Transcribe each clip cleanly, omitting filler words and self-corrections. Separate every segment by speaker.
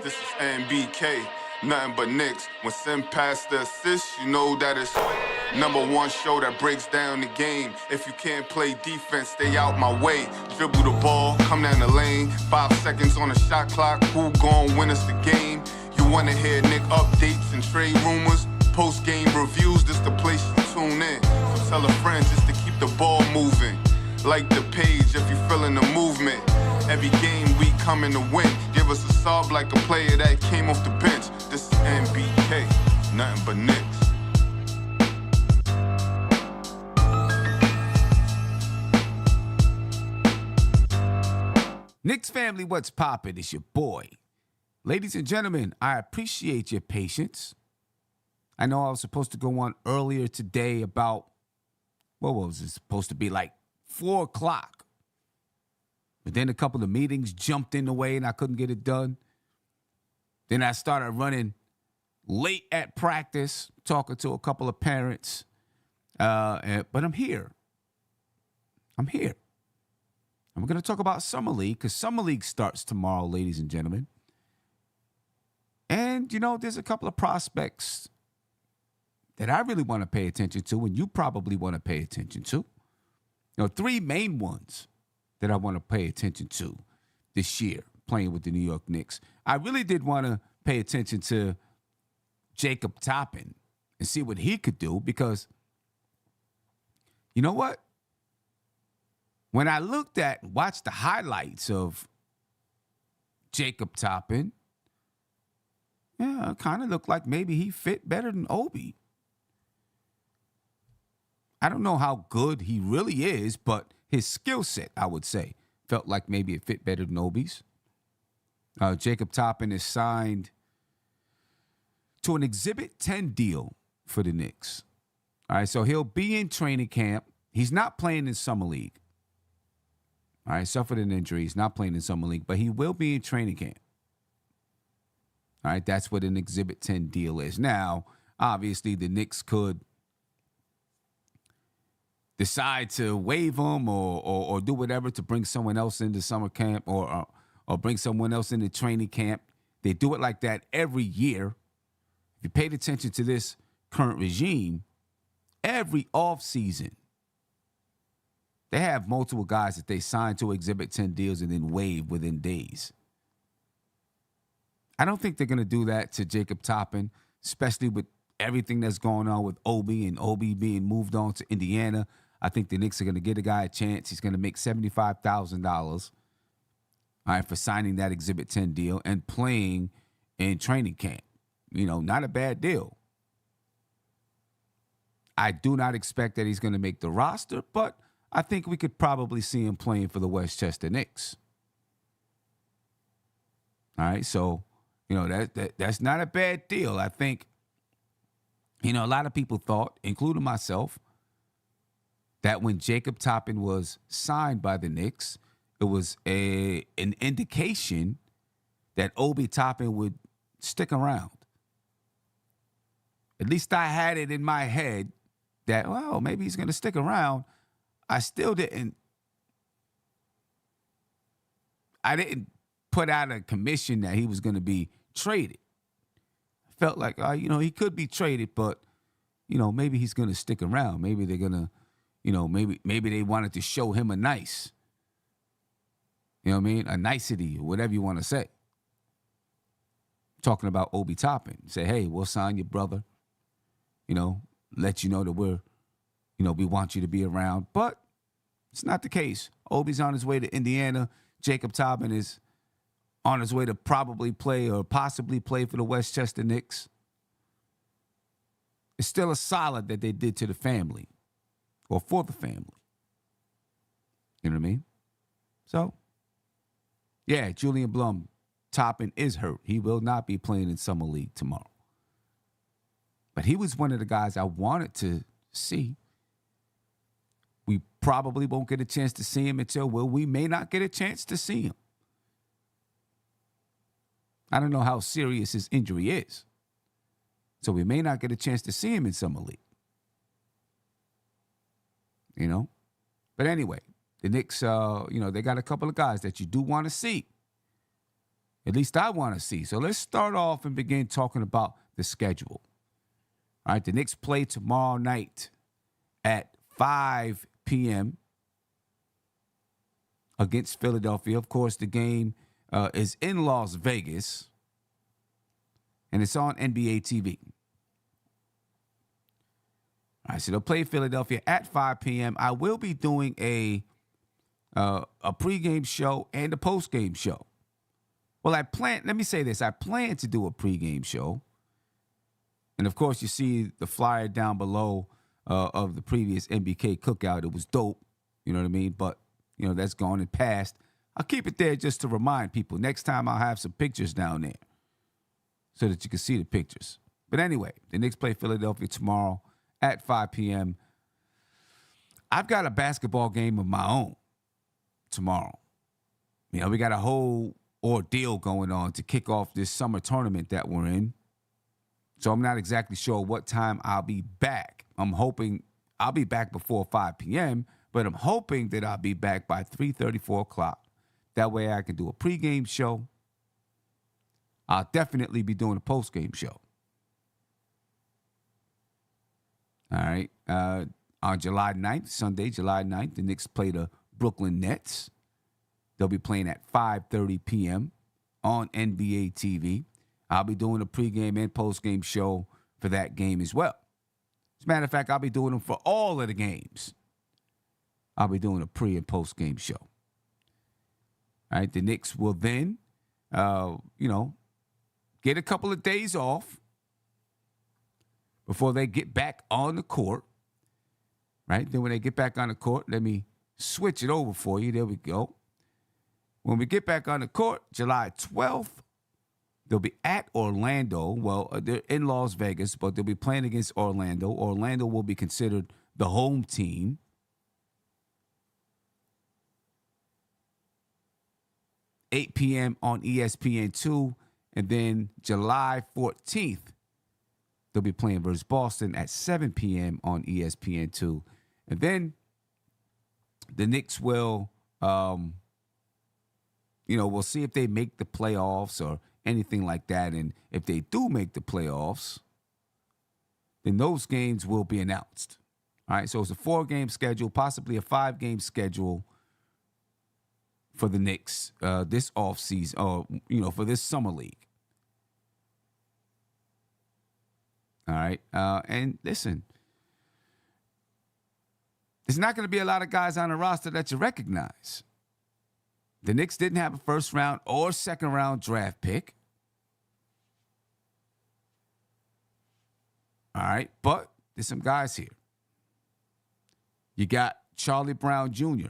Speaker 1: This is NBK, nothing but Knicks. When Sim passed the assist, you know that it's #1 show that breaks down the game. If you can't play defense, stay out my way. Dribble the ball, come down the lane. 5 seconds on the shot clock, who gon' win us the game? You wanna hear Nick updates and trade rumors? Post-game reviews, this the place you tune in. So tell a friend just to keep the ball moving. Like the page if you feeling the movement. Every game we coming to win. Give us a sob like a player that came off the bench. This is NBK, nothing but Knicks.
Speaker 2: Knicks family, what's poppin'? It's your boy. Ladies and gentlemen, I appreciate your patience. I know I was supposed to go on earlier today about, what was it supposed to be, like 4 o'clock. But then a couple of meetings jumped in the way and I couldn't get it done. Then I started running late at practice, talking to a couple of parents. But I'm here. I'm going to talk about Summer League because Summer League starts tomorrow, ladies and gentlemen. And, there's a couple of prospects that I really want to pay attention to and you probably want to pay attention to. 3 main ones that I want to pay attention to this year playing with the New York Knicks. I really did want to pay attention to Jacob Toppin and see what he could do because, you know what? When I watched the highlights of Jacob Toppin, it kind of looked like maybe he fit better than Obi. I don't know how good he really is, but his skill set, I would say, felt like maybe it fit better than Obi's. Jacob Toppin is signed to an Exhibit 10 deal for the Knicks. All right, so he'll be in training camp. He's not playing in Summer League. All right, suffered an injury. He's not playing in Summer League, but he will be in training camp. All right, that's what an Exhibit 10 deal is. Now, obviously, the Knicks could decide to waive him or do whatever to bring someone else into summer camp or bring someone else into training camp. They do it like that every year. If you paid attention to this current regime, every offseason, they have multiple guys that they sign to Exhibit 10 deals and then waive within days. I don't think they're going to do that to Jacob Toppin, especially with everything that's going on with Obi and Obi being moved on to Indiana. I think the Knicks are going to get a guy a chance. He's going to make $75,000 for signing that Exhibit 10 deal and playing in training camp. Not a bad deal. I do not expect that he's going to make the roster, but I think we could probably see him playing for the Westchester Knicks. All right, so, that's not a bad deal. I think, a lot of people thought, including myself, that when Jacob Toppin was signed by the Knicks, it was an indication that Obi Toppin would stick around. At least I had it in my head that, well, maybe he's going to stick around. I didn't put out a commission that he was going to be traded. I felt like, he could be traded, but, maybe he's going to stick around. Maybe they're going to, maybe they wanted to show him a nice, a nicety, or whatever you want to say. Talking about Obi Toppin. Say, hey, we'll sign your brother. Let you know that we want you to be around. But it's not the case. Obi's on his way to Indiana. Jacob Toppin is on his way to probably play or possibly play for the Westchester Knicks. It's still a solid that they did to the family or for the family. You know what I mean? So, yeah, Julian Blum, Toppin is hurt. He will not be playing in Summer League tomorrow. But he was one of the guys I wanted to see. We probably won't get a chance to see him we may not get a chance to see him. I don't know how serious his injury is. So we may not get a chance to see him in Summer League. But anyway, the Knicks, they got a couple of guys that you do want to see. At least I want to see. So let's start off and begin talking about the schedule. All right, the Knicks play tomorrow night at 5 p.m. against Philadelphia. Of course, the game is in Las Vegas, and it's on NBA TV. All right, so they'll play Philadelphia at 5 p.m. I will be doing a pregame show and a postgame show. Well, let me say this. I plan to do a pregame show. And, of course, you see the flyer down below of the previous MBK cookout. It was dope, you know what I mean? But, that's gone and passed. I'll keep it there just to remind people. Next time I'll have some pictures down there so that you can see the pictures. But anyway, the Knicks play Philadelphia tomorrow at 5 p.m. I've got a basketball game of my own tomorrow. We got a whole ordeal going on to kick off this summer tournament that we're in. So I'm not exactly sure what time I'll be back. I'm hoping I'll be back before 5 p.m., but I'm hoping that I'll be back by 3:30, 4 o'clock. That way I can do a pregame show. I'll definitely be doing a postgame show. All right. On July 9th, Sunday, July 9th, the Knicks play the Brooklyn Nets. They'll be playing at 5:30 p.m. on NBA TV. I'll be doing a pregame and postgame show for that game as well. As a matter of fact, I'll be doing them for all of the games. I'll be doing a pre- and postgame show. All right, the Knicks will then, get a couple of days off before they get back on the court. Right, then when they get back on the court, let me switch it over for you. There we go. When we get back on the court, July 12th, they'll be at Orlando. Well, they're in Las Vegas, but they'll be playing against Orlando. Orlando will be considered the home team. $8 p.m. on ESPN2. And then July 14th, they'll be playing versus Boston at 7 p.m. on ESPN2. And then the Knicks will, we'll see if they make the playoffs or anything like that. And if they do make the playoffs, then those games will be announced. All right, so it's a 4-game schedule, possibly a 5-game schedule for the Knicks this offseason, or, for this summer league. All right, and listen, there's not going to be a lot of guys on the roster that you recognize. The Knicks didn't have a first-round or second-round draft pick. All right, but there's some guys here. You got Charlie Brown Jr.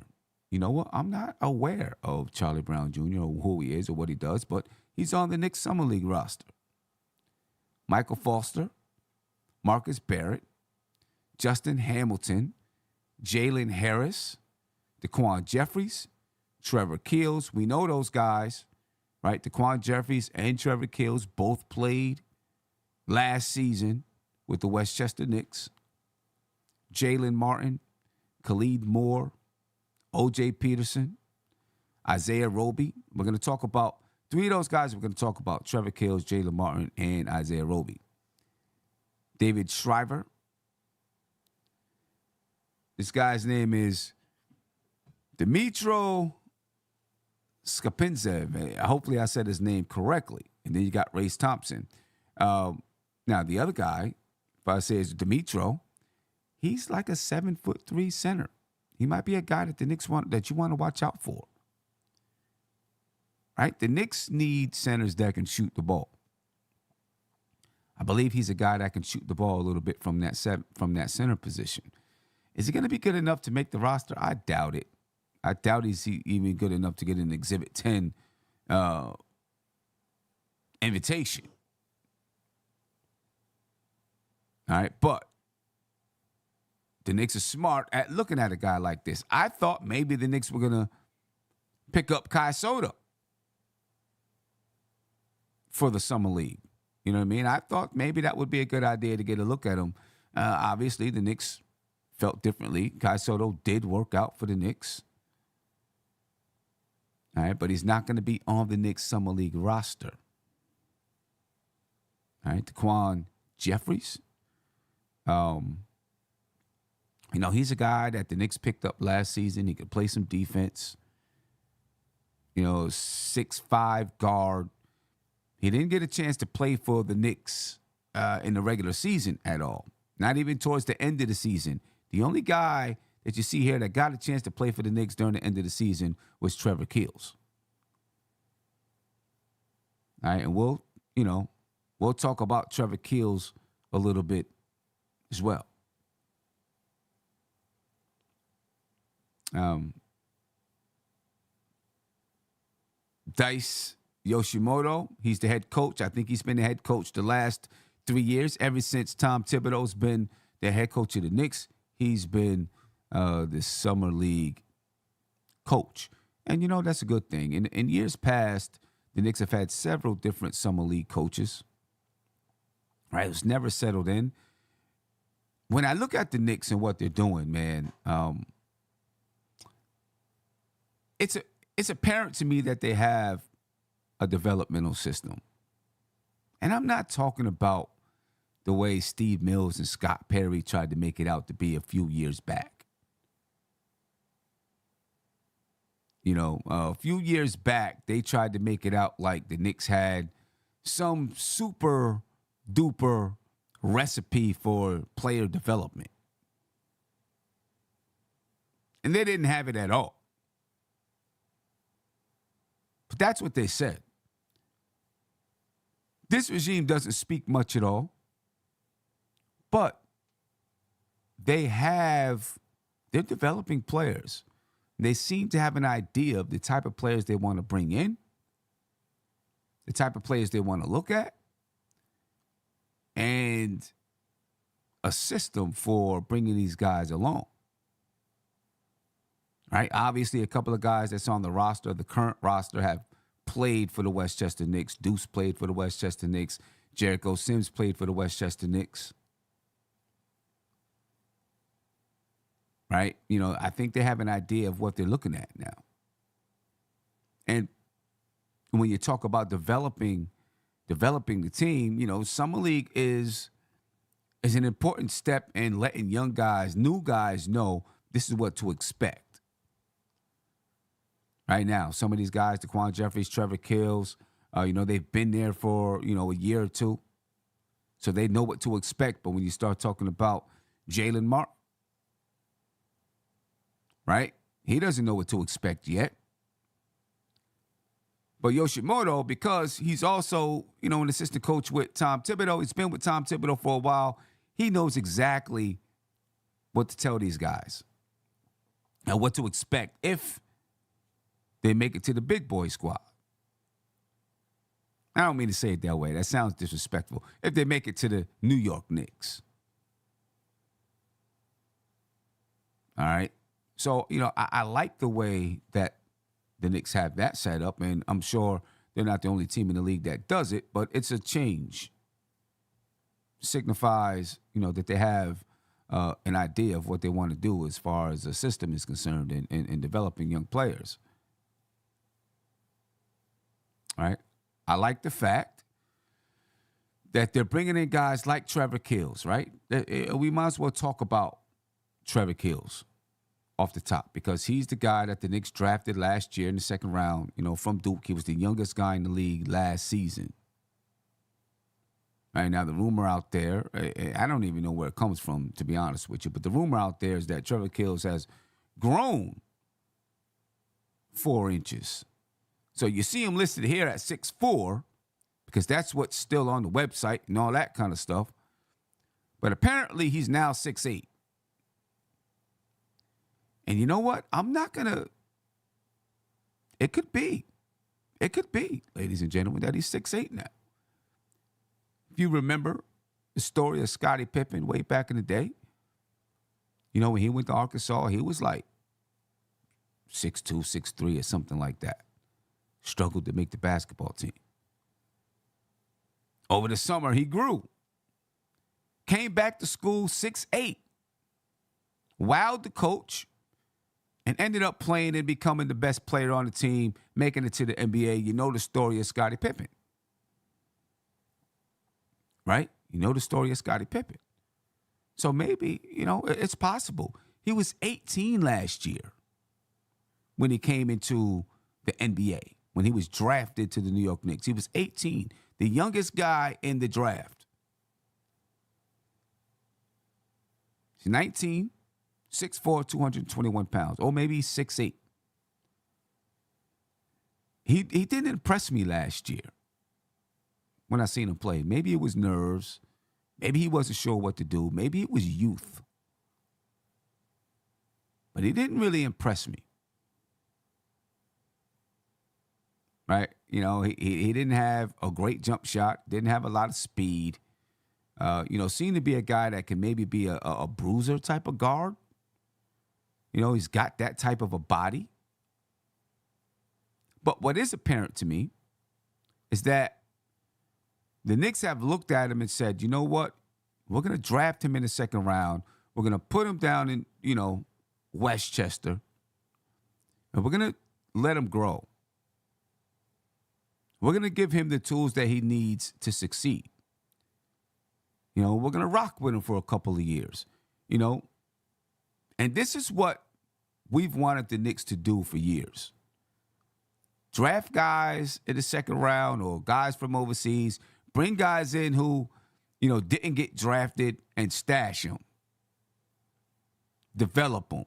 Speaker 2: You know what? I'm not aware of Charlie Brown Jr. or who he is or what he does, but he's on the Knicks Summer League roster. Michael Foster, Marcus Barrett, Justin Hamilton, Jalen Harris, Daquan Jeffries, Trevor Keels. We know those guys, right? Daquan Jeffries and Trevor Keels both played last season with the Westchester Knicks. Jaylen Martin, Khalid Moore, O.J. Peterson, Isaiah Roby. We're going to talk about 3 of those guys. We're going to talk about Trevor Keels, Jaylen Martin, and Isaiah Roby. David Shriver. This guy's name is Dimitro Skapintsev. Hopefully I said his name correctly. And then you got Race Thompson. Now, the other guy, if I say is Dimitro, he's like a 7'3" center. He might be a guy that the Knicks that you want to watch out for. Right? The Knicks need centers that can shoot the ball. I believe he's a guy that can shoot the ball a little bit from that center position. Is he going to be good enough to make the roster? I doubt it. I doubt he's even good enough to get an Exhibit 10 invitation. All right, but the Knicks are smart at looking at a guy like this. I thought maybe the Knicks were going to pick up Kai Soto for the Summer League. You know what I mean? I thought maybe that would be a good idea to get a look at him. Obviously, the Knicks felt differently. Kai Soto did work out for the Knicks. All right, but he's not going to be on the Knicks Summer League roster. All right, Daquan Jeffries. He's a guy that the Knicks picked up last season. He could play some defense. 6'5" guard. He didn't get a chance to play for the Knicks in the regular season at all. Not even towards the end of the season. The only guy that you see here that got a chance to play for the Knicks during the end of the season was Trevor Keels. All right, and we'll talk about Trevor Keels a little bit as well. Dice Yoshimoto, he's the head coach. I think he's been the head coach the last 3 years. Ever since Tom Thibodeau's been the head coach of the Knicks, he's been the Summer League coach. And, that's a good thing. In years past, the Knicks have had several different Summer League coaches. Right? It was never settled in. When I look at the Knicks and what they're doing, man, it's apparent to me that they have a developmental system. And I'm not talking about the way Steve Mills and Scott Perry tried to make it out to be a few years back. A few years back, they tried to make it out like the Knicks had some super duper recipe for player development. And they didn't have it at all. But that's what they said. This regime doesn't speak much at all, but they're developing players. They seem to have an idea of the type of players they want to bring in, the type of players they want to look at, and a system for bringing these guys along. Right? Obviously, a couple of guys that's on the roster, the current roster, have played for the Westchester Knicks. Deuce played for the Westchester Knicks. Jericho Sims played for the Westchester Knicks. Right? I think they have an idea of what they're looking at now. And when you talk about developing the team, Summer League is an important step in letting new guys know this is what to expect. Right now, some of these guys, Daquan Jeffries, Trevor Keels, they've been there for, a year or two. So they know what to expect. But when you start talking about Jaylen Martin, right? He doesn't know what to expect yet. But Yoshimoto, because he's also, an assistant coach with Tom Thibodeau, he's been with Tom Thibodeau for a while, he knows exactly what to tell these guys and what to expect if they make it to the big boy squad. I don't mean to say it that way. That sounds disrespectful. If they make it to the New York Knicks. All right. So, I like the way that the Knicks have that set up, and I'm sure they're not the only team in the league that does it, but it's a change. Signifies, that they have an idea of what they want to do as far as the system is concerned in developing young players. All right. I like the fact that they're bringing in guys like Trevor Keels, right? We might as well talk about Trevor Keels off the top because he's the guy that the Knicks drafted last year in the second round, from Duke. He was the youngest guy in the league last season. Right now, the rumor out there, I don't even know where it comes from, to be honest with you, but the rumor out there is that Trevor Keels has grown 4 inches. So you see him listed here at 6'4", because that's what's still on the website and all that kind of stuff. But apparently he's now 6'8". And you know what? I'm not going to... It could be, ladies and gentlemen, that he's 6'8" now. If you remember the story of Scottie Pippen way back in the day, when he went to Arkansas, he was like 6'2", 6'3", or something like that. Struggled to make the basketball team. Over the summer, he grew. Came back to school 6'8". Wowed the coach and ended up playing and becoming the best player on the team, making it to the NBA. You know the story of Scottie Pippen, right? You know the story of Scottie Pippen. So maybe, it's possible. He was 18 last year when he came into the NBA, when he was drafted to the New York Knicks. He was 18, the youngest guy in the draft. He's 19, 6'4", 221 pounds, or maybe he's 6'8". He didn't impress me last year when I seen him play. Maybe it was nerves. Maybe he wasn't sure what to do. Maybe it was youth. But he didn't really impress me. Right? He didn't have a great jump shot, didn't have a lot of speed. Seemed to be a guy that can maybe be a bruiser type of guard. He's got that type of a body. But what is apparent to me is that the Knicks have looked at him and said, you know what? We're going to draft him in the second round. We're going to put him down in, Westchester. And we're going to let him grow. We're going to give him the tools that he needs to succeed. We're going to rock with him for a couple of years, And this is what we've wanted the Knicks to do for years. Draft guys in the second round or guys from overseas. Bring guys in who, didn't get drafted and stash them. Develop them.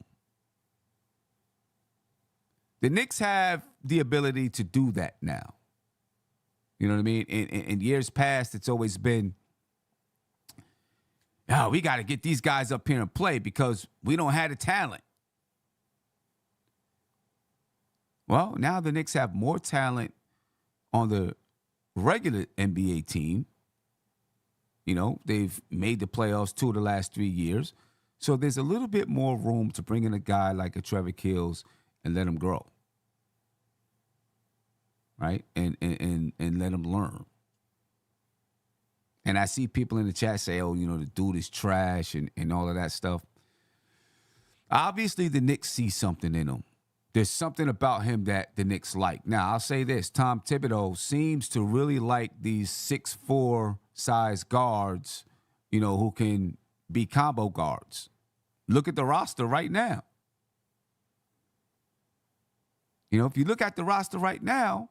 Speaker 2: The Knicks have the ability to do that now. You know what I mean? In years past, it's always been, we got to get these guys up here and play because we don't have the talent. Well, now the Knicks have more talent on the regular NBA team. They've made the playoffs 2 of the last 3 years. So there's a little bit more room to bring in a guy like a Trevor Keels and let him grow. Right? And let him learn. And I see people in the chat say, the dude is trash and all of that stuff. Obviously, the Knicks see something in him. There's something about him that the Knicks like. Now, I'll say this. Tom Thibodeau seems to really like these 6'4" size guards, who can be combo guards. Look at the roster right now. If you look at the roster right now,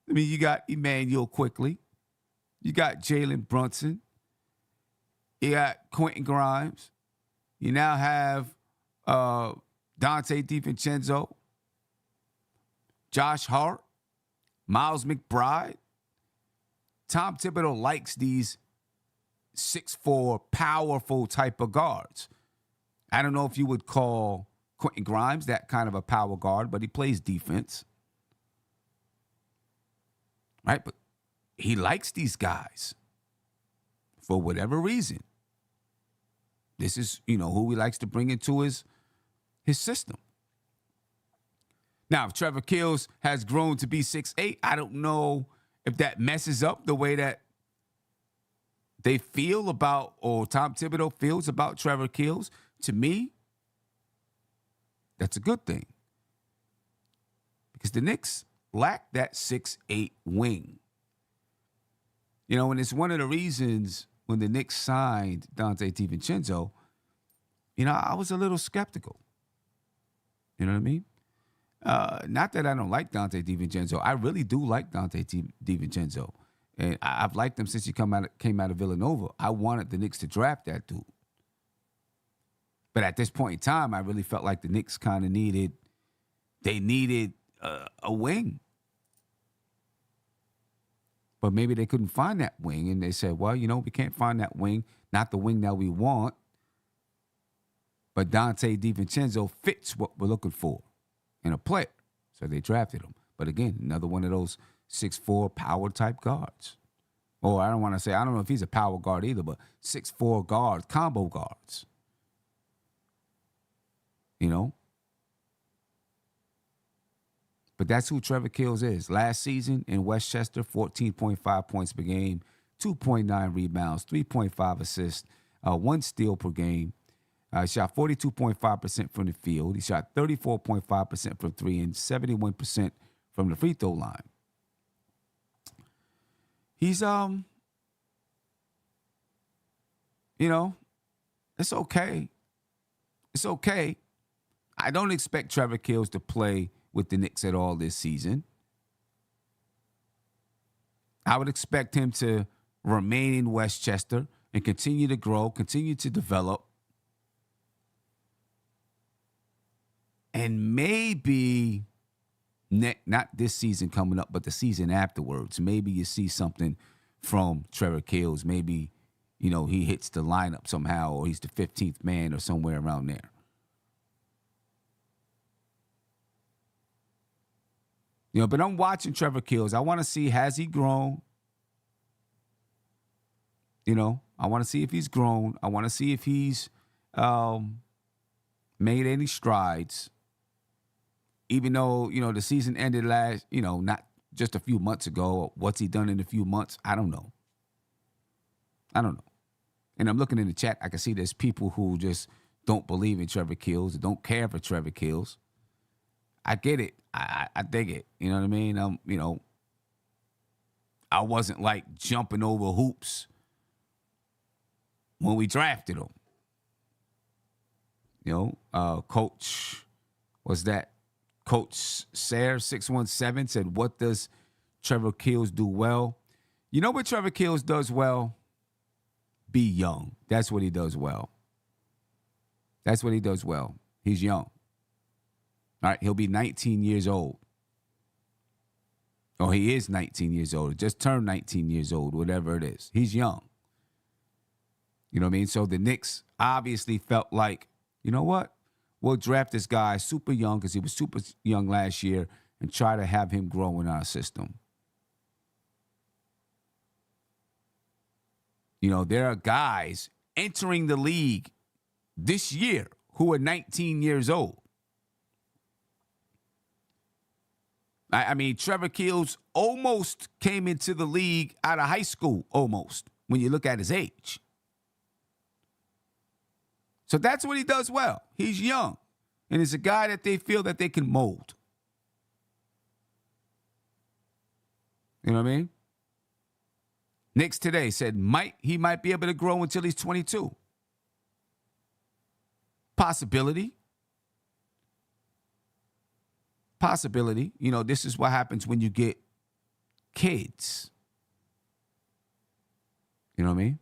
Speaker 2: you got Emmanuel Quickly. You got Jalen Brunson. You got Quentin Grimes. You now have Dante DiVincenzo, Josh Hart, Miles McBride. Tom Thibodeau likes these 6'4", powerful type of guards. I don't know if you would call Quentin Grimes that kind of a power guard, but he plays defense. Right? But he likes these guys for whatever reason. This is, who he likes to bring into his system. Now, if Trevor Keels has grown to be 6'8", I don't know if that messes up the way that they feel about, or Tom Thibodeau feels about Trevor Keels. To me, that's a good thing. Because the Knicks lack that 6'8" wing. And it's one of the reasons when the Knicks signed Dante DiVincenzo, I was a little skeptical. You know what I mean? Not that I don't like Dante DiVincenzo. I really do like Dante DiVincenzo. And I've liked him since he came out of Villanova. I wanted the Knicks to draft that dude. But at this point in time, I really felt like the Knicks kind of needed a wing. But maybe they couldn't find that wing. And they said, well, we can't find that wing. Not the wing that we want. But Dante DiVincenzo fits what we're looking for in a player. So they drafted him. But again, another one of those 6'4" power type guards. Or I don't know if he's a power guard either, but 6'4" guards, combo guards. But that's who Trevor Keels is. Last season in Westchester, 14.5 points per game, 2.9 rebounds, 3.5 assists, 1 steal per game. He shot 42.5% from the field. He shot 34.5% from three and 71% from the free throw line. He's it's okay. It's okay. I don't expect Trevor Keels to play with the Knicks at all this season. I would expect him to remain in Westchester and continue to grow, continue to develop. And maybe, not this season coming up, but the season afterwards, maybe you see something from Trevor Keels. Maybe, he hits the lineup somehow, or he's the 15th man or somewhere around there. But I'm watching Trevor Keels. I want to see, has he grown? I want to see if he's grown. I want to see if he's made any strides. Even though, the season ended not just a few months ago. What's he done in a few months? I don't know. And I'm looking in the chat. I can see there's people who just don't believe in Trevor Keels, don't care for Trevor Keels. I get it. I dig it. You know what I mean? I wasn't like jumping over hoops when we drafted him. Coach, was that Coach Sayre 617 said, what does Trevor Keels do well? You know what Trevor Keels does well? Be young. That's what he does well. That's what he does well. He's young. All right, he'll be 19 years old. Or he is 19 years old. Just turned 19 years old, whatever it is. He's young. You know what I mean? So the Knicks obviously felt like, you know what? We'll draft this guy super young because he was super young last year and try to have him grow in our system. There are guys entering the league this year who are 19 years old. I mean, Trevor Keels almost came into the league out of high school, almost, when you look at his age. So that's what he does well. He's young, and he's a guy that they feel that they can mold. You know what I mean? Knicks today said he might be able to grow until he's 22. Possibility. This is what happens when you get kids. You know what I mean?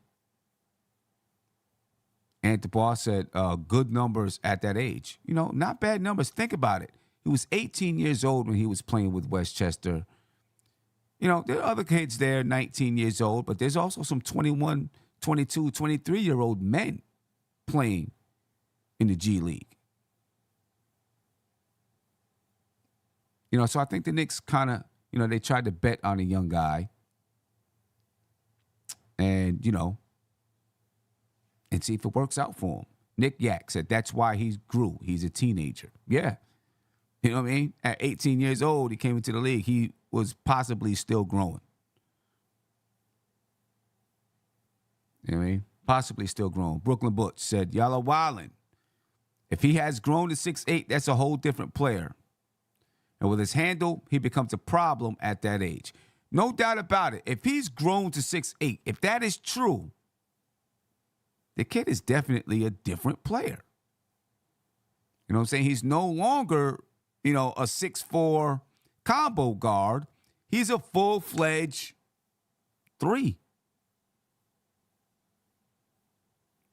Speaker 2: And the boss said good numbers at that age. Not bad numbers. Think about it. He was 18 years old when he was playing with Westchester. There are other kids there, 19 years old, but there's also some 21, 22, 23-year-old men playing in the G League. So I think the Knicks kind of, they tried to bet on a young guy. And, and see if it works out for him. Nick Yak said that's why he grew. He's a teenager. Yeah. You know what I mean? At 18 years old, he came into the league. He was possibly still growing. You know what I mean? Possibly still growing. Brooklyn Butch said, y'all are wildin'. If he has grown to 6'8", that's a whole different player. And with his handle, he becomes a problem at that age. No doubt about it. If he's grown to 6'8", if that is true, the kid is definitely a different player. You know what I'm saying? He's no longer, a 6'4" combo guard. He's a full-fledged 3.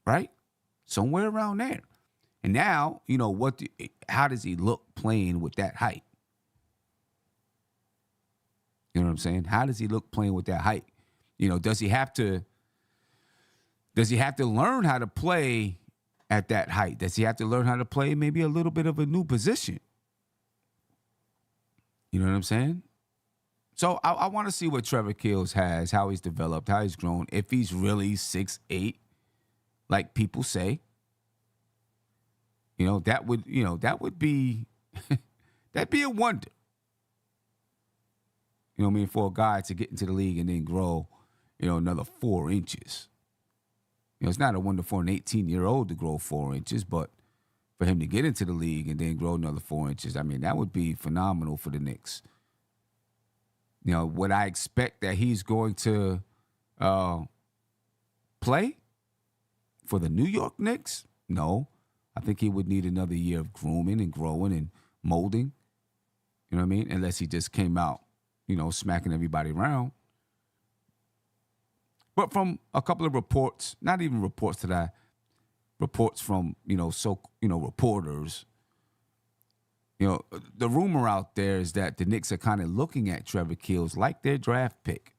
Speaker 2: Right? Somewhere around there. And now, how does he look playing with that height? You know what I'm saying? How does he look playing with that height? Does he have to learn how to play at that height? Does he have to learn how to play maybe a little bit of a new position? You know what I'm saying? So I want to see what Trevor Keels has, how he's developed, how he's grown, if he's really 6'8", like people say. That would be that'd be a wonder. You know what I mean? For a guy to get into the league and then grow, another 4 inches. It's not a wonder for an 18-year-old to grow 4 inches, but for him to get into the league and then grow another 4 inches, I mean, that would be phenomenal for the Knicks. Would I expect that he's going to play for the New York Knicks? No. I think he would need another year of grooming and growing and molding. You know what I mean? Unless he just came out, smacking everybody around. But from a couple of reports, not even reports reports from, reporters, the rumor out there is that the Knicks are kind of looking at Trevor Keels like their draft pick.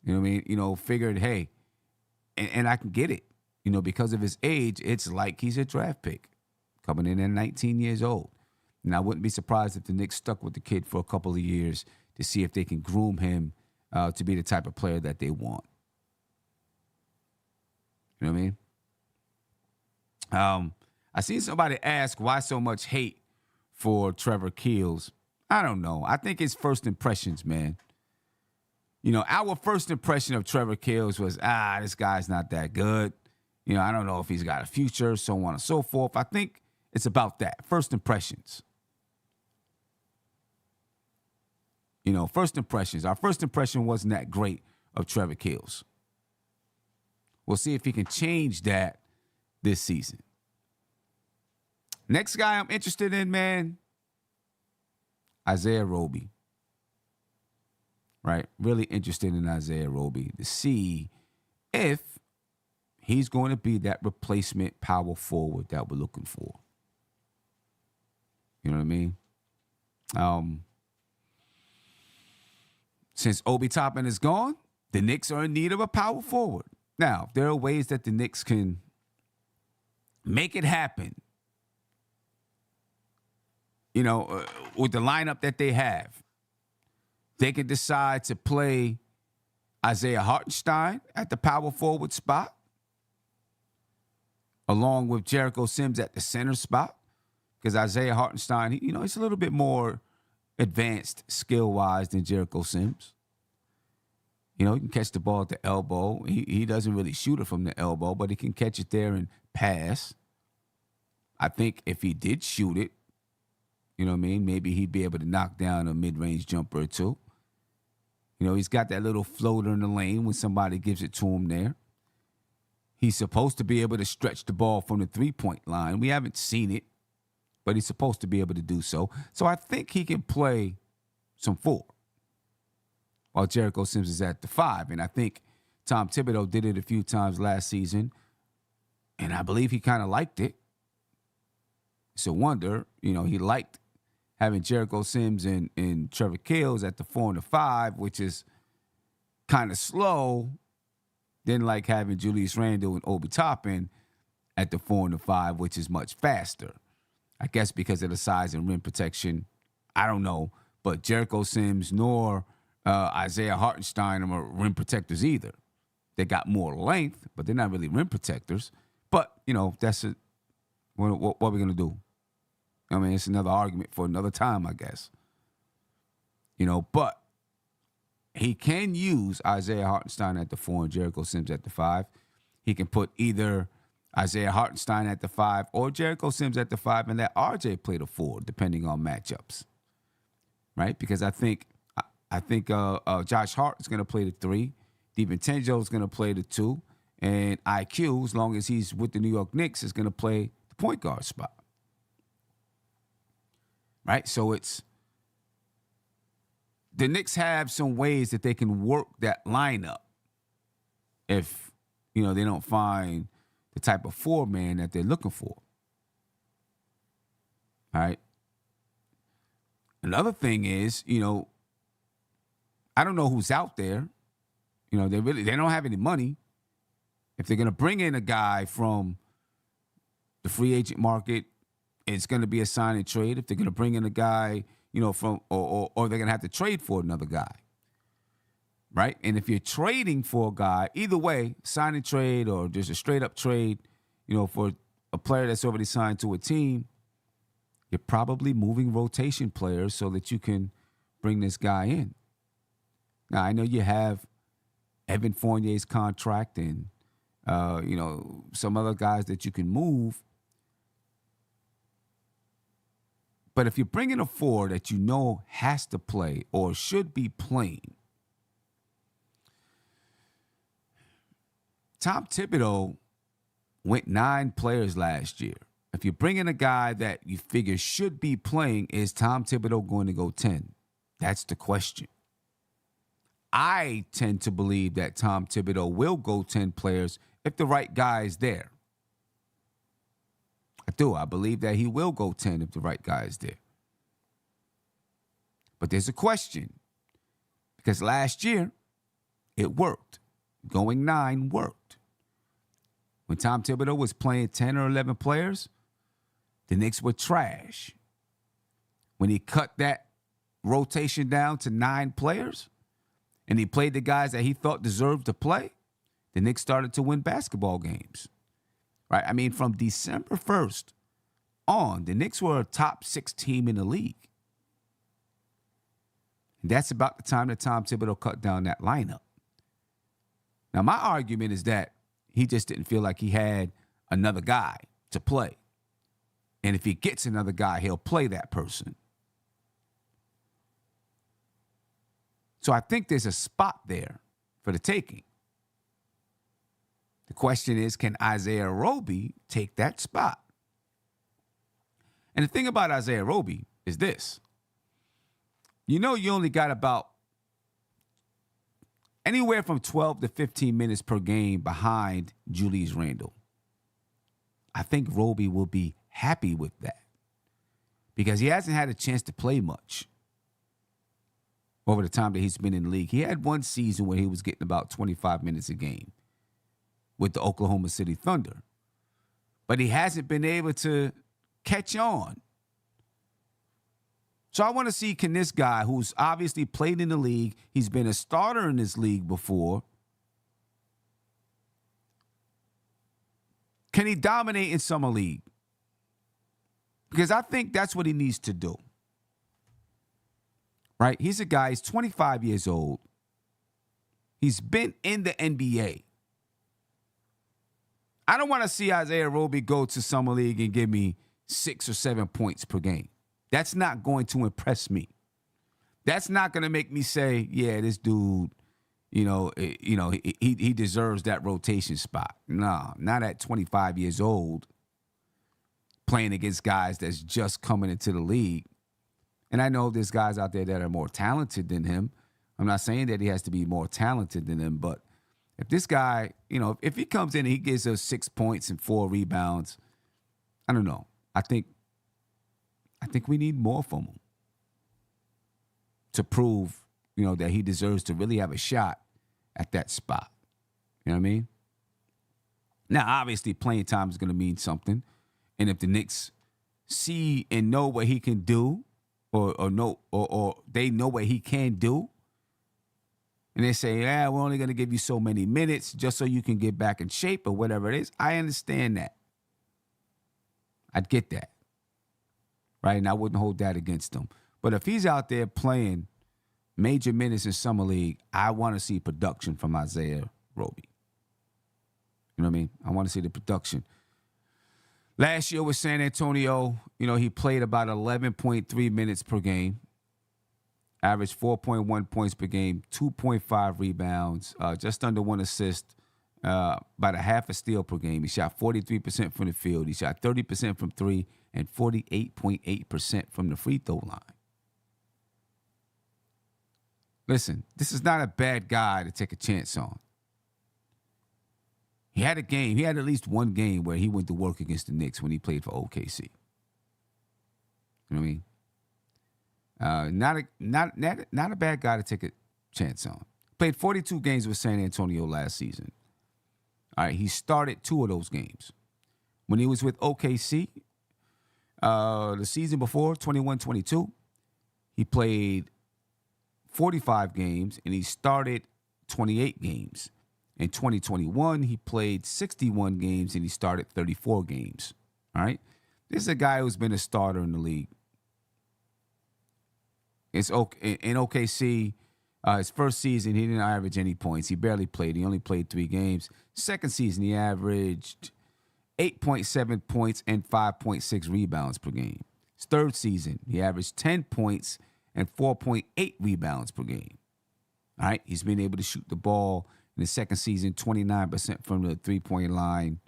Speaker 2: You know what I mean? Figured, hey, and I can get it. Because of his age, it's like he's a draft pick coming in at 19 years old. And I wouldn't be surprised if the Knicks stuck with the kid for a couple of years to see if they can groom him to be the type of player that they want. You know what I mean? I seen somebody ask why so much hate for Trevor Keels. I don't know. I think it's first impressions, man. Our first impression of Trevor Keels was, this guy's not that good. I don't know if he's got a future, so on and so forth. I think it's about that. First impressions. First impressions. Our first impression wasn't that great of Trevor Keels. We'll see if he can change that this season. Next guy I'm interested in, man, Isaiah Roby. Right? Really interested in Isaiah Roby to see if he's going to be that replacement power forward that we're looking for. You know what I mean? Since Obi Toppin is gone, the Knicks are in need of a power forward. Now, there are ways that the Knicks can make it happen. With the lineup that they have. They can decide to play Isaiah Hartenstein at the power forward spot, along with Jericho Sims at the center spot, because Isaiah Hartenstein, he's a little bit more advanced skill-wise than Jericho Sims. He can catch the ball at the elbow. He doesn't really shoot it from the elbow, but he can catch it there and pass. I think if he did shoot it, maybe he'd be able to knock down a mid-range jumper or two. He's got that little floater in the lane when somebody gives it to him there. He's supposed to be able to stretch the ball from the three-point line. We haven't seen it, but he's supposed to be able to do so. So I think he can play some 4 while Jericho Sims is at the 5. And I think Tom Thibodeau did it a few times last season, and I believe he kind of liked it. It's a wonder. He liked having Jericho Sims and Trevor Keels at the 4 and the 5, which is kind of slow. Didn't like having Julius Randle and Obi Toppin at the 4 and the 5, which is much faster. I guess because of the size and rim protection. I don't know. But Jericho Sims nor Isaiah Hartenstein are rim protectors either. They got more length, but they're not really rim protectors. But, that's it. What are we going to do? I mean, it's another argument for another time, I guess. But he can use Isaiah Hartenstein at the 4 and Jericho Sims at the 5. He can put either Isaiah Hartenstein at the 5 or Jericho Sims at the 5 and let RJ play the 4, depending on matchups. Right? Because I think Josh Hart is going to play the 3. DiVincenzo is going to play the 2. And IQ, as long as he's with the New York Knicks, is going to play the point guard spot. Right? So the Knicks have some ways that they can work that lineup if, they don't find the type of 4-man that they're looking for. All right? Another thing is, I don't know who's out there. They don't have any money. If they're going to bring in a guy from the free agent market, it's going to be a sign and trade. If they're going to bring in a guy, from or they're going to have to trade for another guy. Right? And if you're trading for a guy, either way, sign and trade or just a straight up trade, for a player that's already signed to a team, you're probably moving rotation players so that you can bring this guy in. Now, I know you have Evan Fournier's contract and, some other guys that you can move. But if you're bringing a forward that you know has to play or should be playing, Tom Thibodeau went 9 players last year. If you're bringing a guy that you figure should be playing, is Tom Thibodeau going to go 10? That's the question. I tend to believe that Tom Thibodeau will go 10 players if the right guy is there. I do. I believe that he will go 10 if the right guy is there. But there's a question. Because last year, it worked. Going 9 worked. When Tom Thibodeau was playing 10 or 11 players, the Knicks were trash. When he cut that rotation down to 9 players, and he played the guys that he thought deserved to play, the Knicks started to win basketball games. Right? I mean, from December 1st on, the Knicks were a top 6 team in the league. And that's about the time that Tom Thibodeau cut down that lineup. Now, my argument is that he just didn't feel like he had another guy to play. And if he gets another guy, he'll play that person. So I think there's a spot there for the taking. The question is, can Isaiah Roby take that spot? And the thing about Isaiah Roby is this. You only got about anywhere from 12 to 15 minutes per game behind Julius Randle. I think Roby will be happy with that because he hasn't had a chance to play much over the time that he's been in the league. He had one season where he was getting about 25 minutes a game with the Oklahoma City Thunder. But he hasn't been able to catch on. So I want to see, can this guy who's obviously played in the league, he's been a starter in this league before, can he dominate in summer league? Because I think that's what he needs to do. Right? He's a guy, he's 25 years old. He's been in the NBA. I don't want to see Isaiah Roby go to summer league and give me 6 or 7 points per game. That's not going to impress me. That's not going to make me say, yeah, this dude, he deserves that rotation spot. No, not at 25 years old, playing against guys that's just coming into the league. And I know there's guys out there that are more talented than him. I'm not saying that he has to be more talented than him, but if this guy, if he comes in and he gives us 6 points and 4 rebounds, I don't know. I think we need more from him to prove, that he deserves to really have a shot at that spot. You know what I mean? Now, obviously, playing time is going to mean something. And if the Knicks see and know what he can do, or they know what he can do, and they say, we're only going to give you so many minutes just so you can get back in shape or whatever it is, I understand that. I'd get that. Right? And I wouldn't hold that against him. But if he's out there playing major minutes in summer league, I want to see production from Isaiah Roby. You know what I mean? I want to see the production. Last year with San Antonio, he played about 11.3 minutes per game, averaged 4.1 points per game, 2.5 rebounds, just under 1 assist, about a half a steal per game. He shot 43% from the field. He shot 30% from 3 and 48.8% from the free throw line. Listen, this is not a bad guy to take a chance on. He had at least one game where he went to work against the Knicks when he played for OKC. You know what I mean? Not a bad guy to take a chance on. Played 42 games with San Antonio last season. All right, he started 2 of those games. When he was with OKC, the season before, 21-22, he played 45 games and he started 28 games. In 2021, he played 61 games and he started 34 games. All right? This is a guy who's been a starter in the league. It's in OKC. His first season, he didn't average any points. He barely played. He only played 3 games. Second season, he averaged 8.7 points and 5.6 rebounds per game. His third season, he averaged 10 points and 4.8 rebounds per game. All right, he's been able to shoot the ball in his second season 29% from the three-point line.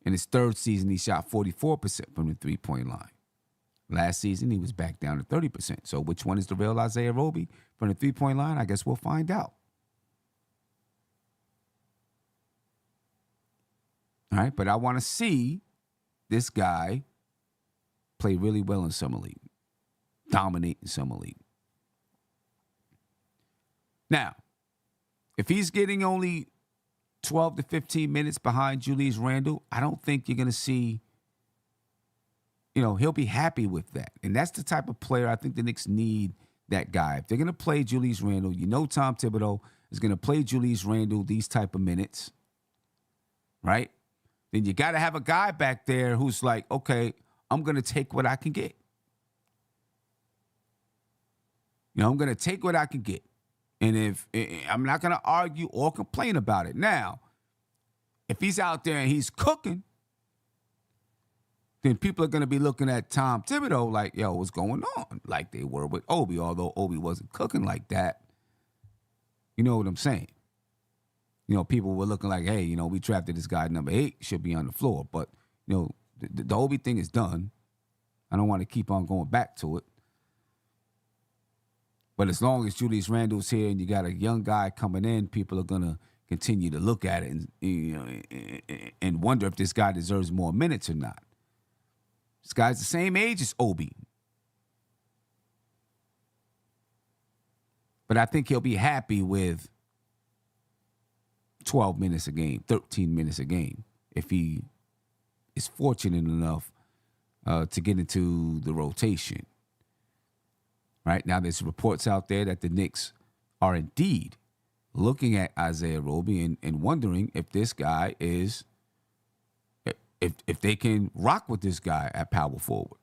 Speaker 2: In his third season, he shot 44% from the three-point line. Last season, he was back down to 30%. So which one is the real Isaiah Roby from the three-point line? I guess we'll find out. All right, but I want to see this guy play really well in Summer League, dominate in Summer League. Now, if he's getting only 12 to 15 minutes behind Julius Randle, I don't think you're going to see, he'll be happy with that. And that's the type of player I think the Knicks need, that guy. If they're going to play Julius Randle, Tom Thibodeau is going to play Julius Randle these type of minutes, right? Then you got to have a guy back there who's like, okay, I'm going to take what I can get. I'm going to take what I can get. And if I'm not going to argue or complain about it. Now, if he's out there and he's cooking, then people are going to be looking at Tom Thibodeau like, yo, what's going on? Like they were with Obi, although Obi wasn't cooking like that. You know what I'm saying? People were looking like, hey, we drafted this guy number 8, should be on the floor. But, the Obi thing is done. I don't want to keep on going back to it. But as long as Julius Randle's here and you got a young guy coming in, people are going to continue to look at it and wonder if this guy deserves more minutes or not. This guy's the same age as Obi. But I think he'll be happy with 12 minutes a game, 13 minutes a game, if he is fortunate enough to get into the rotation. Right now, there's reports out there that the Knicks are indeed looking at Isaiah Roby and wondering if this guy is, if they can rock with this guy at power forward.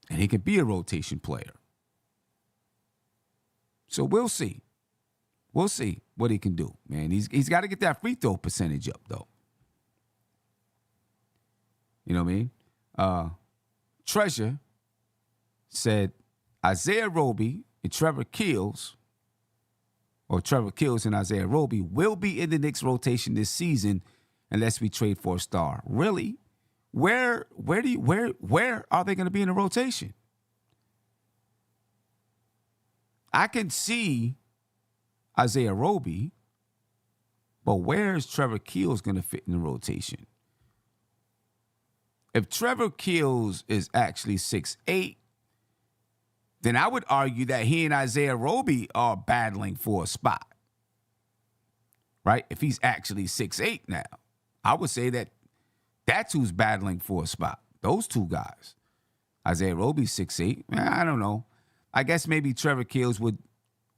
Speaker 2: And he can be a rotation player. So we'll see. We'll see what he can do, man. He's got to get that free throw percentage up, though. You know what I mean? Treasure said Isaiah Roby and Trevor Keels, or Trevor Keels and Isaiah Roby, will be in the Knicks rotation this season unless we trade for a star. Really? Where are they going to be in the rotation? I can see Isaiah Roby, but where's Trevor Keels going to fit in the rotation? If Trevor Keels is actually 6'8", then I would argue that he and Isaiah Roby are battling for a spot. Right? If he's actually 6'8" now, I would say that that's who's battling for a spot. Those two guys. Isaiah Roby's 6'8". I don't know. I guess maybe Trevor Keels would,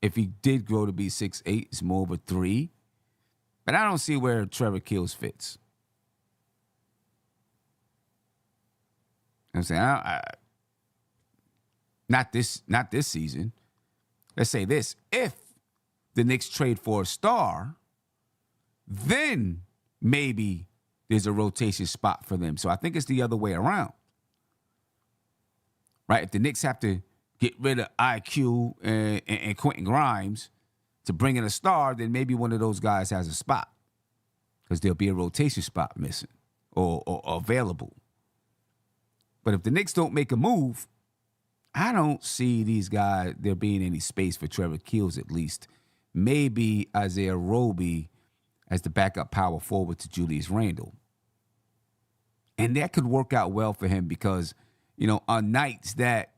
Speaker 2: if he did grow to be 6'8", it's more of a 3. But I don't see where Trevor Keels fits. You know what I'm saying? Not this season. Let's say this. If the Knicks trade for a star, then maybe there's a rotation spot for them. So I think it's the other way around. Right? If the Knicks have to get rid of IQ and Quentin Grimes to bring in a star, then maybe one of those guys has a spot. Because there'll be a rotation spot missing or available. But if the Knicks don't make a move, I don't see these guys, there being any space for Trevor Keels at least. Maybe Isaiah Roby as the backup power forward to Julius Randle. And that could work out well for him because, on nights that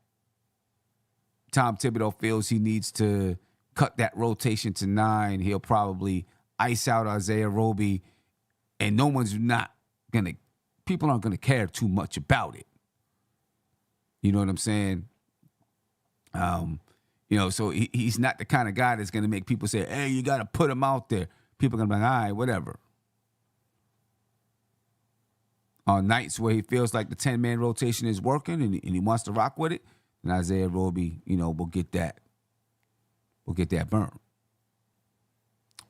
Speaker 2: Tom Thibodeau feels he needs to cut that rotation to 9, he'll probably ice out Isaiah Roby, and people aren't going to care too much about it. You know what I'm saying? So he's not the kind of guy that's going to make people say, hey, you got to put him out there. People are going to be like, all right, whatever. On nights where he feels like the 10-man rotation is working and he wants to rock with it, then Isaiah Roby, will get that will get that burn.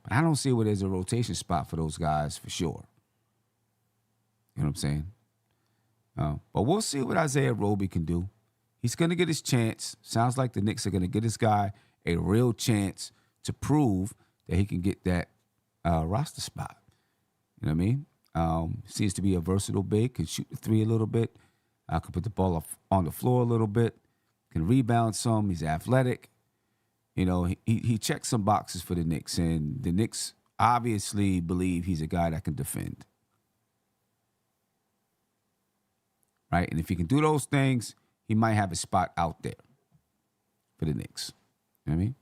Speaker 2: But I don't see where there's a rotation spot for those guys for sure. You know what I'm saying? But we'll see what Isaiah Roby can do. He's going to get his chance. Sounds like the Knicks are going to get this guy a real chance to prove that he can get that roster spot. You know what I mean? Seems to be a versatile big, can shoot the three a little bit, can put the ball on the floor a little bit, can rebound some. He's athletic. You know, he checks some boxes for the Knicks, and the Knicks obviously believe he's a guy that can defend. Right? And if he can do those things, he might have a spot out there for the Knicks. You know what I mean?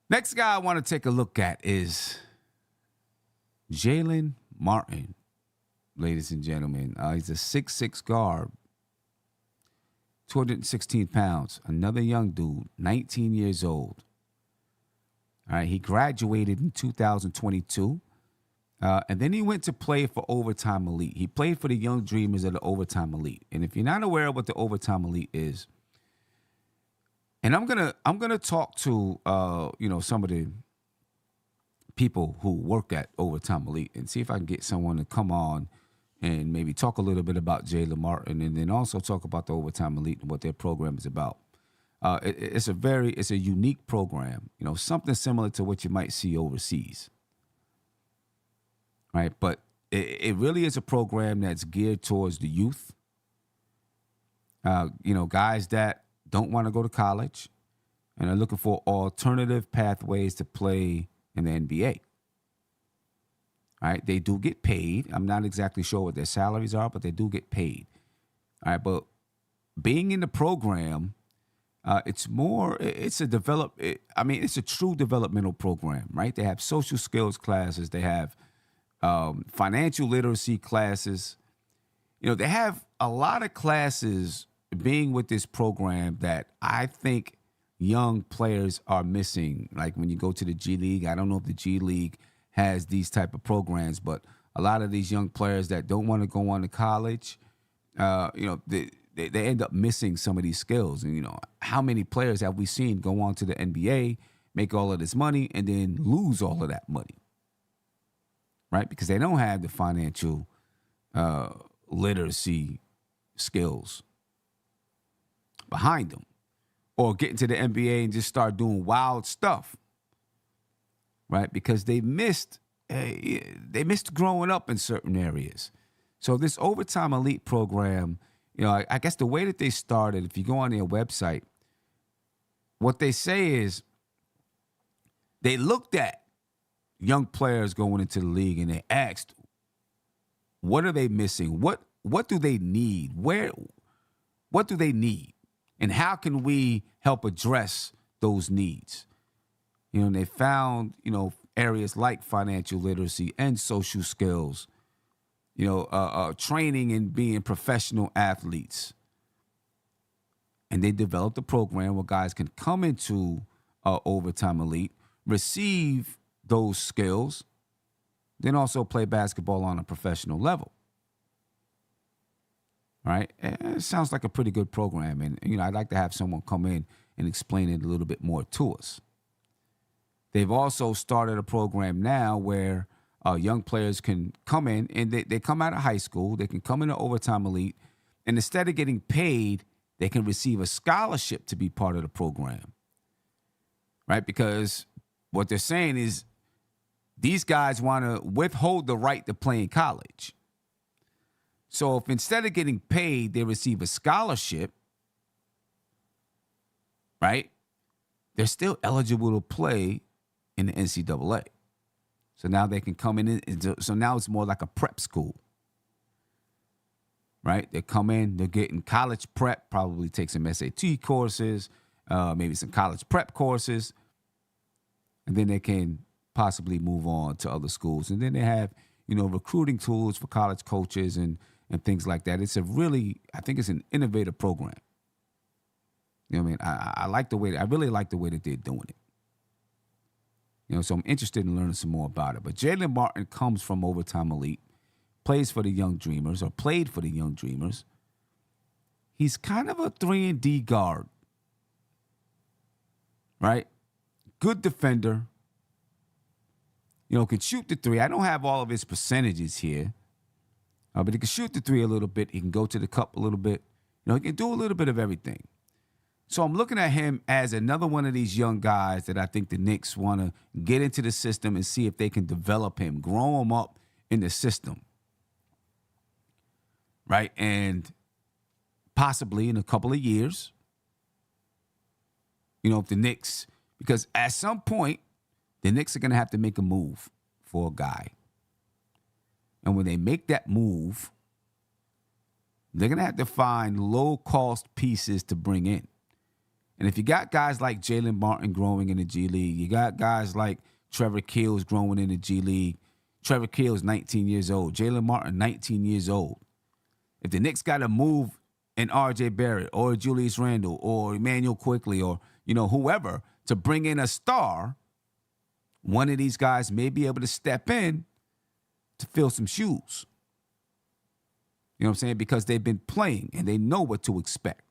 Speaker 2: Next guy I want to take a look at is Jaylen Martin, ladies and gentlemen. He's a 6'6" guard, 216 pounds. Another young dude, 19 years old. All right, he graduated in 2022. And then he went to play for Overtime Elite. He played for the Young Dreamers of the Overtime Elite. And if you're not aware of what the Overtime Elite is, and I'm gonna talk to some of the people who work at Overtime Elite and see if I can get someone to come on and maybe talk a little bit about Jaylen Martin, and then also talk about the Overtime Elite and what their program is about. It's a unique program, something similar to what you might see overseas. Right, but it really is a program that's geared towards the youth. Guys that don't want to go to college and are looking for alternative pathways to play in the NBA. All right, they do get paid. I'm not exactly sure what their salaries are, but they do get paid. All right, but being in the program, it's a true developmental program, right? They have social skills classes. They have financial literacy classes. They have a lot of classes being with this program that I think young players are missing. Like when you go to the G League, I don't know if the G League has these type of programs, but a lot of these young players that don't want to go on to college, they end up missing some of these skills. And, how many players have we seen go on to the NBA, make all of this money, and then lose all of that money? Right? Because they don't have the financial literacy skills behind them, or get into the NBA and just start doing wild stuff. Right? Because they missed growing up in certain areas. So this Overtime Elite program, I guess the way that they started, if you go on their website, what they say is they looked at young players going into the league and they asked, what are they missing? What do they need? What do they need? And how can we help address those needs? And they found, areas like financial literacy and social skills, training and being professional athletes. And they developed a program where guys can come into Overtime Elite, receive those skills, then also play basketball on a professional level. All right? It sounds like a pretty good program. And, I'd like to have someone come in and explain it a little bit more to us. They've also started a program now where young players can come in, and they come out of high school, they can come into Overtime Elite, and instead of getting paid, they can receive a scholarship to be part of the program. Right? Because what they're saying is these guys want to withhold the right to play in college. So if instead of getting paid, they receive a scholarship, right, they're still eligible to play in the NCAA. So now they can come in. So now it's more like a prep school, right? They come in, they're getting college prep, probably take some SAT courses, maybe some college prep courses, and then they can possibly move on to other schools. And then they have, recruiting tools for college coaches and things like that. I think it's an innovative program. You know what I mean? I really like the way that they're doing it. So I'm interested in learning some more about it. But Jaylen Martin comes from Overtime Elite, plays for the Young Dreamers, or played for the Young Dreamers. He's kind of a 3-and-D guard, right? good defender. Can shoot the three. I don't have all of his percentages here, but he can shoot the three a little bit. He can go to the cup a little bit. He can do a little bit of everything. So I'm looking at him as another one of these young guys that I think the Knicks want to get into the system and see if they can develop him, grow him up in the system. Right? And possibly in a couple of years, if the Knicks, because at some point, the Knicks are going to have to make a move for a guy. And when they make that move, they're going to have to find low-cost pieces to bring in. And if you got guys like Jaylen Martin growing in the G League, you got guys like Trevor Keels growing in the G League. Trevor Keels, 19 years old. Jaylen Martin, 19 years old. If the Knicks got to move an R.J. Barrett or Julius Randle or Emmanuel Quickly or, whoever to bring in a star, one of these guys may be able to step in to fill some shoes. You know what I'm saying? Because they've been playing and they know what to expect.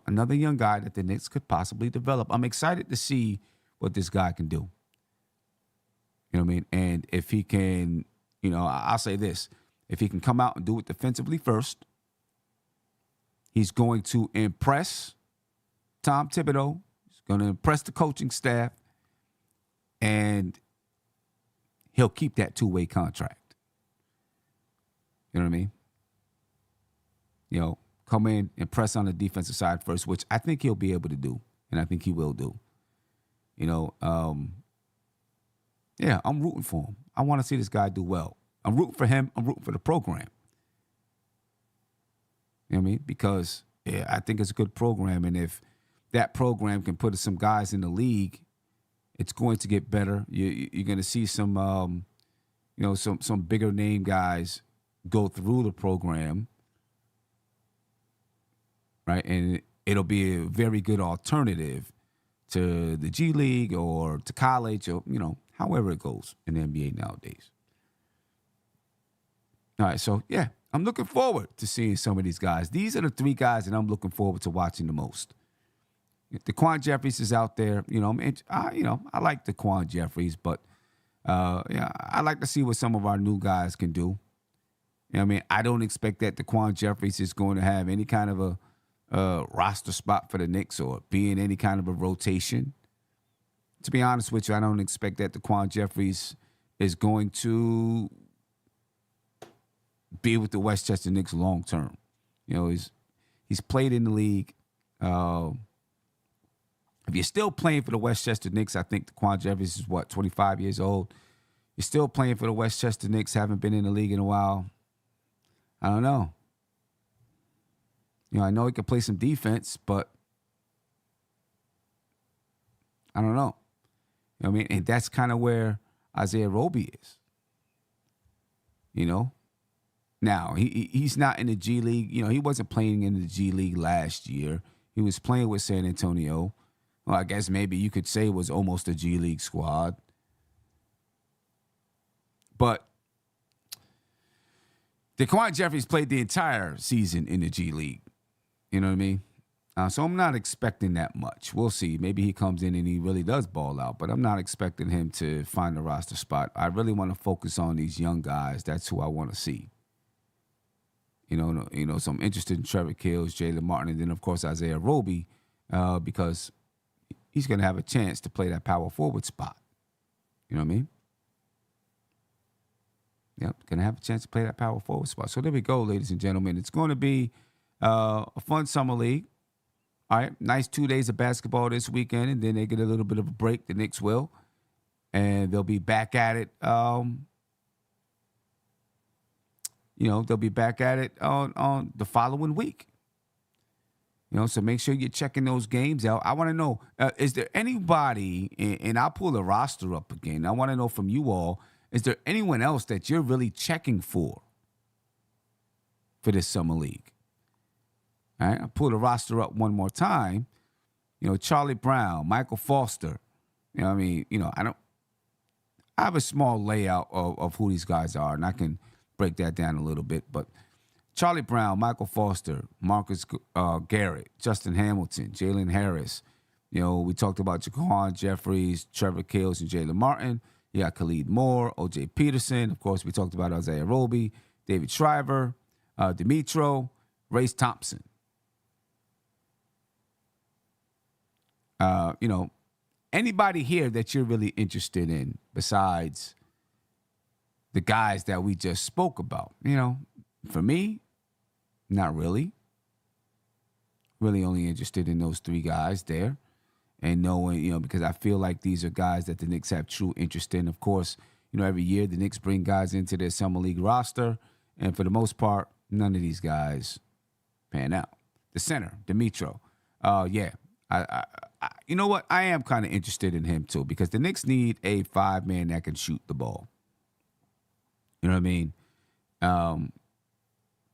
Speaker 2: Another young guy that the Knicks could possibly develop. I'm excited to see what this guy can do. You know what I mean? And if he can, I'll say this. If he can come out and do it defensively first, he's going to impress Tom Thibodeau. He's going to impress the coaching staff. And he'll keep that two-way contract. You know what I mean? Come in and press on the defensive side first, which I think he'll be able to do, and I think he will do. I'm rooting for him. I want to see this guy do well. I'm rooting for him. I'm rooting for the program. You know what I mean? Because I think it's a good program, and if that program can put some guys in the league, it's going to get better. You're going to see some bigger name guys go through the program. Right, and it'll be a very good alternative to the G League or to college or, however it goes in the NBA nowadays. All right, so, yeah, I'm looking forward to seeing some of these guys. These are the three guys that I'm looking forward to watching the most. DaQuan Jeffries is out there. I like DaQuan Jeffries, but, I like to see what some of our new guys can do. I don't expect that DaQuan Jeffries is going to have any kind of a roster spot for the Knicks or be in any kind of a rotation. To be honest with you, I don't expect that DaQuan Jeffries is going to be with the Westchester Knicks long term. He's played in the league. If you're still playing for the Westchester Knicks, I think DaQuan Jeffries is 25 years old. You're still playing for the Westchester Knicks, haven't been in the league in a while. I don't know. I know he can play some defense, but I don't know. You know what I mean? And that's kind of where Isaiah Roby is. Now, he's not in the G League. He wasn't playing in the G League last year. He was playing with San Antonio. Well, I guess maybe you could say it was almost a G League squad. But DaQuan Jeffries played the entire season in the G League. You know what I mean? So I'm not expecting that much. We'll see. Maybe he comes in and he really does ball out, but I'm not expecting him to find a roster spot. I really want to focus on these young guys. That's who I want to see. So I'm interested in Trevor Keels, Jaylen Martin, and then, of course, Isaiah Roby, because he's going to have a chance to play that power forward spot. You know what I mean? Yep, going to have a chance to play that power forward spot. So there we go, ladies and gentlemen. It's going to be a fun summer league. All right, nice 2 days of basketball this weekend, and then they get a little bit of a break. The Knicks will, and they'll be back at it. They'll be back at it on the following week. So make sure you're checking those games out. I want to know, is there anybody, and I'll pull the roster up again. I want to know from you all, is there anyone else that you're really checking for this summer league? All right, I'll pull the roster up one more time. Charlie Brown, Michael Foster. I have a small layout of who these guys are, and I can break that down a little bit. But Charlie Brown, Michael Foster, Marcus Garrett, Justin Hamilton, Jalen Harris, We talked about Jaquan Jeffries, Trevor Keels, and Jaylen Martin. You got Khalid Moore, O.J. Peterson. Of course, we talked about Isaiah Roby, David Shriver, Dimitro, Race Thompson. Anybody here that you're really interested in besides the guys that we just spoke about? For me, not really. Really only interested in those three guys there. And knowing, because I feel like these are guys that the Knicks have true interest in. Of course, every year the Knicks bring guys into their summer league roster. And for the most part, none of these guys pan out. The center, Dimitro. You know what? I am kind of interested in him too, because the Knicks need a 5-man that can shoot the ball. You know what I mean?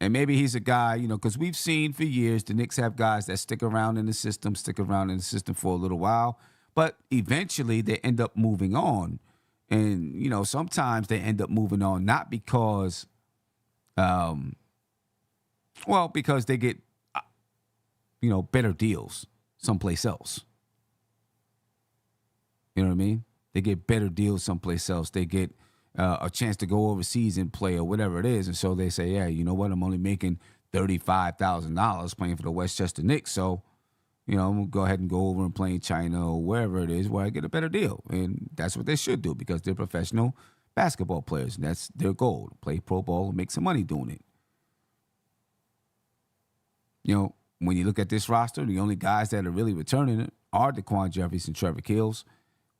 Speaker 2: And maybe he's a guy, because we've seen for years the Knicks have guys that stick around in the system for a little while, but eventually they end up moving on. And, sometimes they end up moving on not because, because they get, better deals someplace else. You know what I mean? They get better deals someplace else. They get a chance to go overseas and play or whatever it is. And so they say, yeah, you know what? I'm only making $35,000 playing for the Westchester Knicks. So, I'm going to go ahead and go over and play in China or wherever it is where I get a better deal. And that's what they should do, because they're professional basketball players. And that's their goal, to play pro ball and make some money doing it. When you look at this roster, the only guys that are really returning it are Daquan Jeffries and Trevor Keels.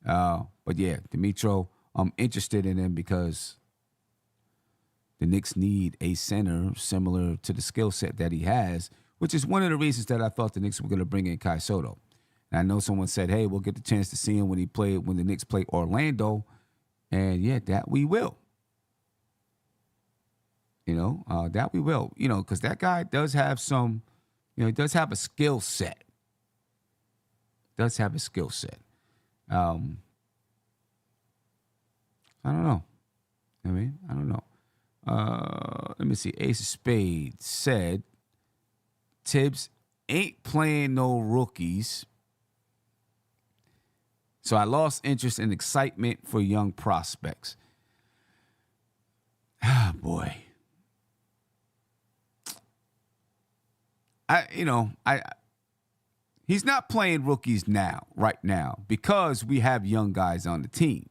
Speaker 2: But yeah, Dimitro, I'm interested in him because the Knicks need a center similar to the skill set that he has, which is one of the reasons that I thought the Knicks were going to bring in Kai Soto. And I know someone said, hey, we'll get the chance to see him when the Knicks play Orlando. And yeah, that we will. That we will. Because that guy does have some, he does have a skill set. I don't know. I don't know. Let me see. Ace of Spades said Tibbs ain't playing no rookies. So I lost interest and excitement for young prospects. Ah, boy. He's not playing rookies right now, because we have young guys on the team.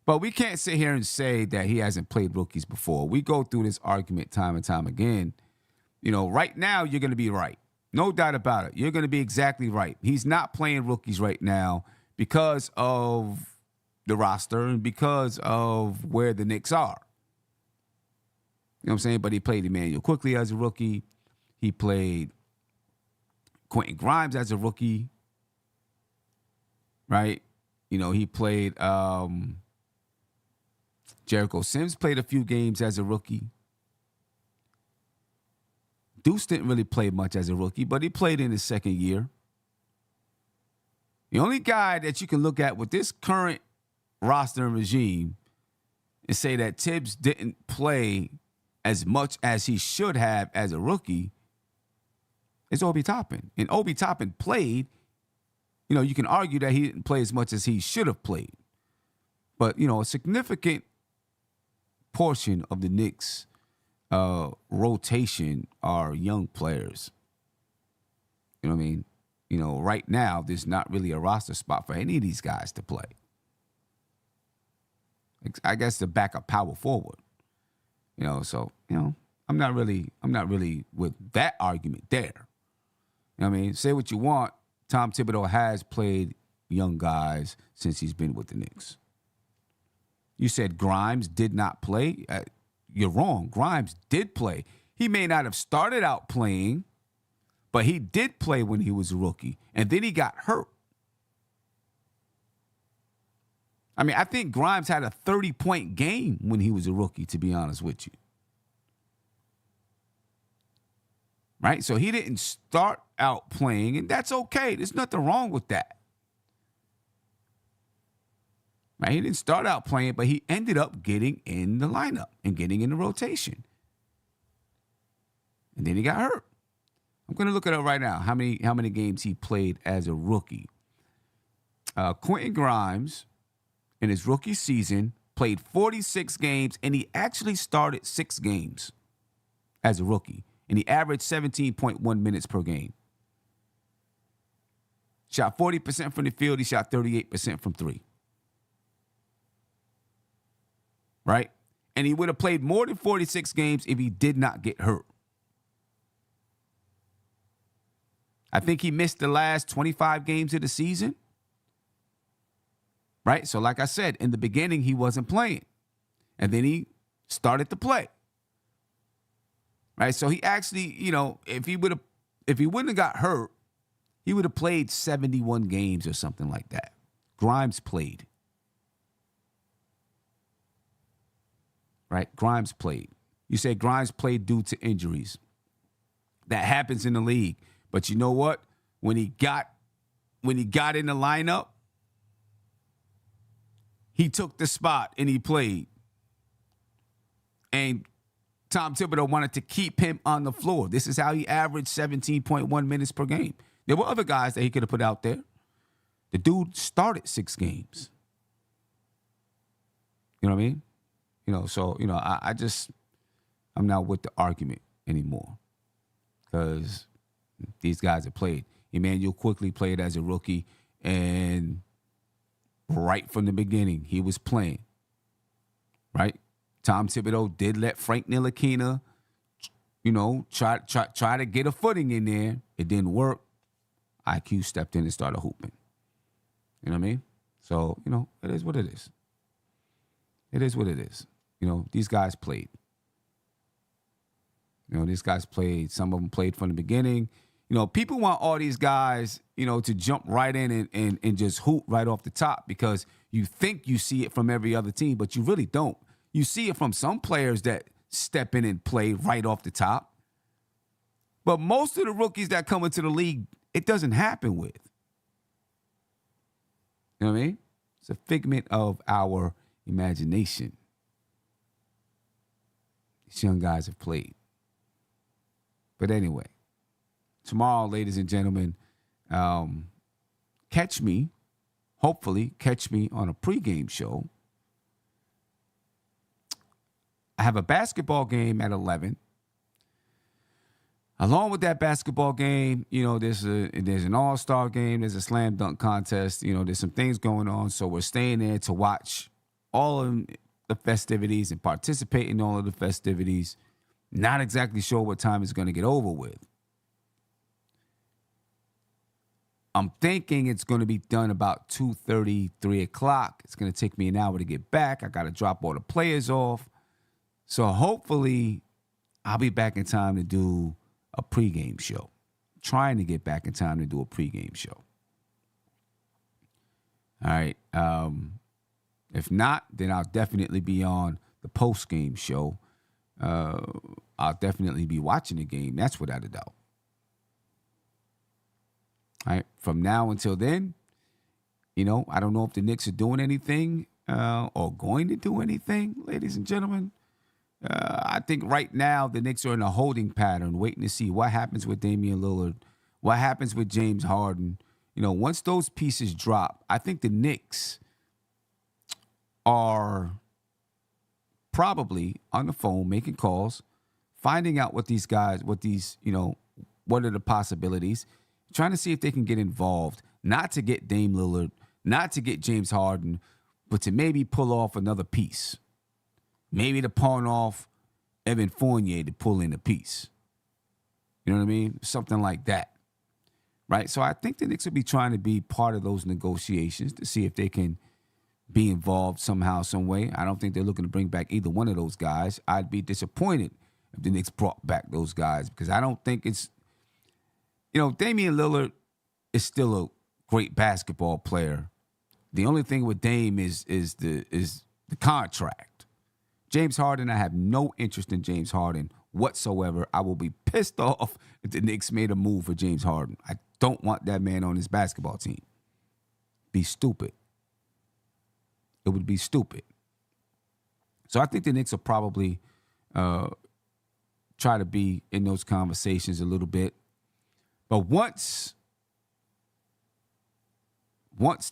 Speaker 2: But we can't sit here and say that he hasn't played rookies before. We go through this argument time and time again. Right now you're going to be right. No doubt about it. You're going to be exactly right. He's not playing rookies right now because of the roster and because of where the Knicks are. You know what I'm saying? But he played Emmanuel Quickly as a rookie. He played Quentin Grimes as a rookie. Right? He played Jericho Sims played a few games as a rookie. Deuce didn't really play much as a rookie, but he played in his second year. The only guy that you can look at with this current roster and regime and say that Tibbs didn't play as much as he should have as a rookie is Obi Toppin. And Obi Toppin played. You can argue that he didn't play as much as he should have played. But, a significant portion of the Knicks' rotation are young players. You know what I mean? Right now, there's not really a roster spot for any of these guys to play. I guess the backup power forward. I'm not really with that argument there. You know what I mean? Say what you want. Tom Thibodeau has played young guys since he's been with the Knicks. You said Grimes did not play. You're wrong. Grimes did play. He may not have started out playing, but he did play when he was a rookie. And then he got hurt. I think Grimes had a 30-point game when he was a rookie, to be honest with you. Right? So he didn't start out playing, and that's okay. There's nothing wrong with that. Right? He didn't start out playing, but he ended up getting in the lineup and getting in the rotation. And then he got hurt. I'm going to look it up right now. How many games he played as a rookie? Quentin Grimes, in his rookie season, played 46 games, and he actually started 6 games as a rookie, and he averaged 17.1 minutes per game. Shot 40% from the field. He shot 38% from 3. Right? And he would have played more than 46 games if he did not get hurt. I think he missed the last 25 games of the season. Right? So like I said, in the beginning, he wasn't playing. And then he started to play. Right? So he actually, if he wouldn't have got hurt, he would have played 71 games or something like that. Grimes played. Right? Grimes played. You say Grimes played due to injuries. That happens in the league. But you know what? When he got in the lineup, he took the spot and he played. And Tom Thibodeau wanted to keep him on the floor. This is how he averaged 17.1 minutes per game. There were other guys that he could have put out there. The dude started 6 games. You know what I mean? I'm not with the argument anymore. Because these guys have played. Emmanuel quickly played as a rookie, and right from the beginning, he was playing. Right? Tom Thibodeau did let Frank Ntilikina, try to get a footing in there. It didn't work. IQ stepped in and started hooping. You know what I mean? So, it is what it is. It is what it is. These guys played. These guys played. Some of them played from the beginning. People want all these guys, to jump right in and just hoop right off the top because you think you see it from every other team, but you really don't. You see it from some players that step in and play right off the top. But most of the rookies that come into the league, it doesn't happen with. You know what I mean? It's a figment of our imagination. These young guys have played. But anyway, tomorrow, ladies and gentlemen, hopefully catch me on a pregame show. I have a basketball game at 11. Along with that basketball game, there's an all-star game, there's a slam dunk contest, there's some things going on. So we're staying there to watch all of the festivities and participate in all of the festivities. Not exactly sure what time it's going to get over with. I'm thinking it's going to be done about 2:30, 3 o'clock. It's going to take me an hour to get back. I got to drop all the players off. So hopefully I'll be back in time to do a pregame show. Trying to get back in time to do a pregame show. All right. If not, then I'll definitely be on the postgame show. I'll definitely be watching the game. That's without a doubt. All right. From now until then, I don't know if the Knicks are doing anything or going to do anything, ladies and gentlemen. I think right now the Knicks are in a holding pattern, waiting to see what happens with Damian Lillard, what happens with James Harden. Once those pieces drop, I think the Knicks are probably on the phone making calls, finding out what are the possibilities, trying to see if they can get involved, not to get Dame Lillard, not to get James Harden, but to maybe pull off another piece. Maybe to pawn off Evan Fournier to pull in a piece. You know what I mean? Something like that. Right? So I think the Knicks will be trying to be part of those negotiations to see if they can be involved somehow, some way. I don't think they're looking to bring back either one of those guys. I'd be disappointed if the Knicks brought back those guys because I don't think it's, Damian Lillard is still a great basketball player. The only thing with Dame is the contract. James Harden, I have no interest in James Harden whatsoever. I will be pissed off if the Knicks made a move for James Harden. I don't want that man on his basketball team. Be stupid. It would be stupid. So I think the Knicks will probably try to be in those conversations a little bit. But once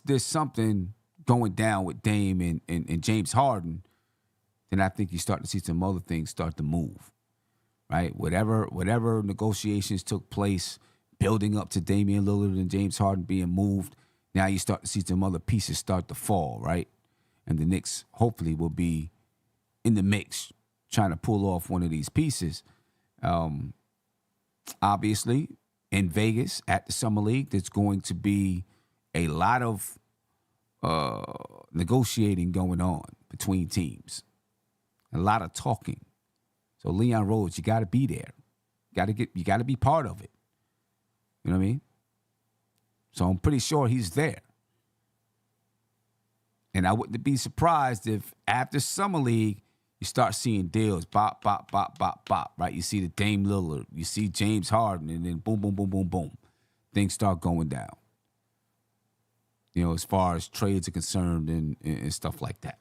Speaker 2: there's something going down with Dame and James Harden, then I think you start to see some other things start to move, right? Whatever negotiations took place building up to Damian Lillard and James Harden being moved, now you start to see some other pieces start to fall, right? And the Knicks hopefully will be in the mix trying to pull off one of these pieces. Obviously, in Vegas at the Summer League, there's going to be a lot of negotiating going on between teams, a lot of talking. So Leon Rhodes, you got to be there. You got to be part of it. You know what I mean? So I'm pretty sure he's there. And I wouldn't be surprised if after Summer League, you start seeing deals, bop, bop, bop, bop, bop, right? You see the Dame Lillard, you see James Harden, and then boom, boom, boom, boom, boom. Things start going down. You know, as far as trades are concerned and stuff like that.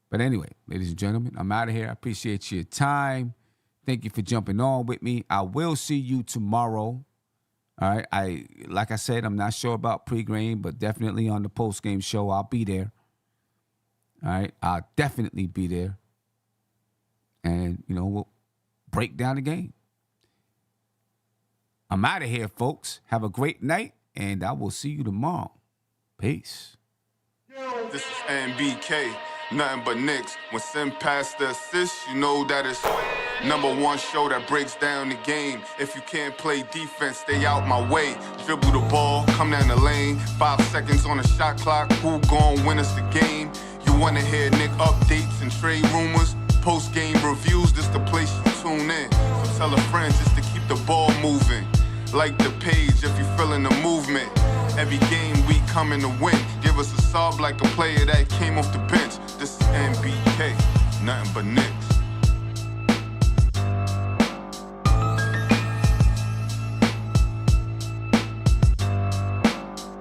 Speaker 2: But anyway, ladies and gentlemen, I'm out of here. I appreciate your time. Thank you for jumping on with me. I will see you tomorrow. All right. Like I said, I'm not sure about pregame, but definitely on the postgame show, I'll be there. All right. I'll definitely be there. And, you know, we'll break down the game. I'm out of here, folks. Have a great night, and I will see you tomorrow. Peace.
Speaker 1: This is NBK, nothing but Knicks. When Sim pass the assist, you know that it's #1 show that breaks down the game. If you can't play defense, stay out my way. Dribble the ball, come down the lane. 5 seconds on the shot clock, who gon' win us the game? You wanna hear Nick updates and trade rumors? Post-game reviews, this the place you tune in. So tell a friend just to keep the ball moving. Like the page if you feeling the movement. Every game we coming to win. Give us a sub like a player that came off the bench. This is NBK, nothing but Nick.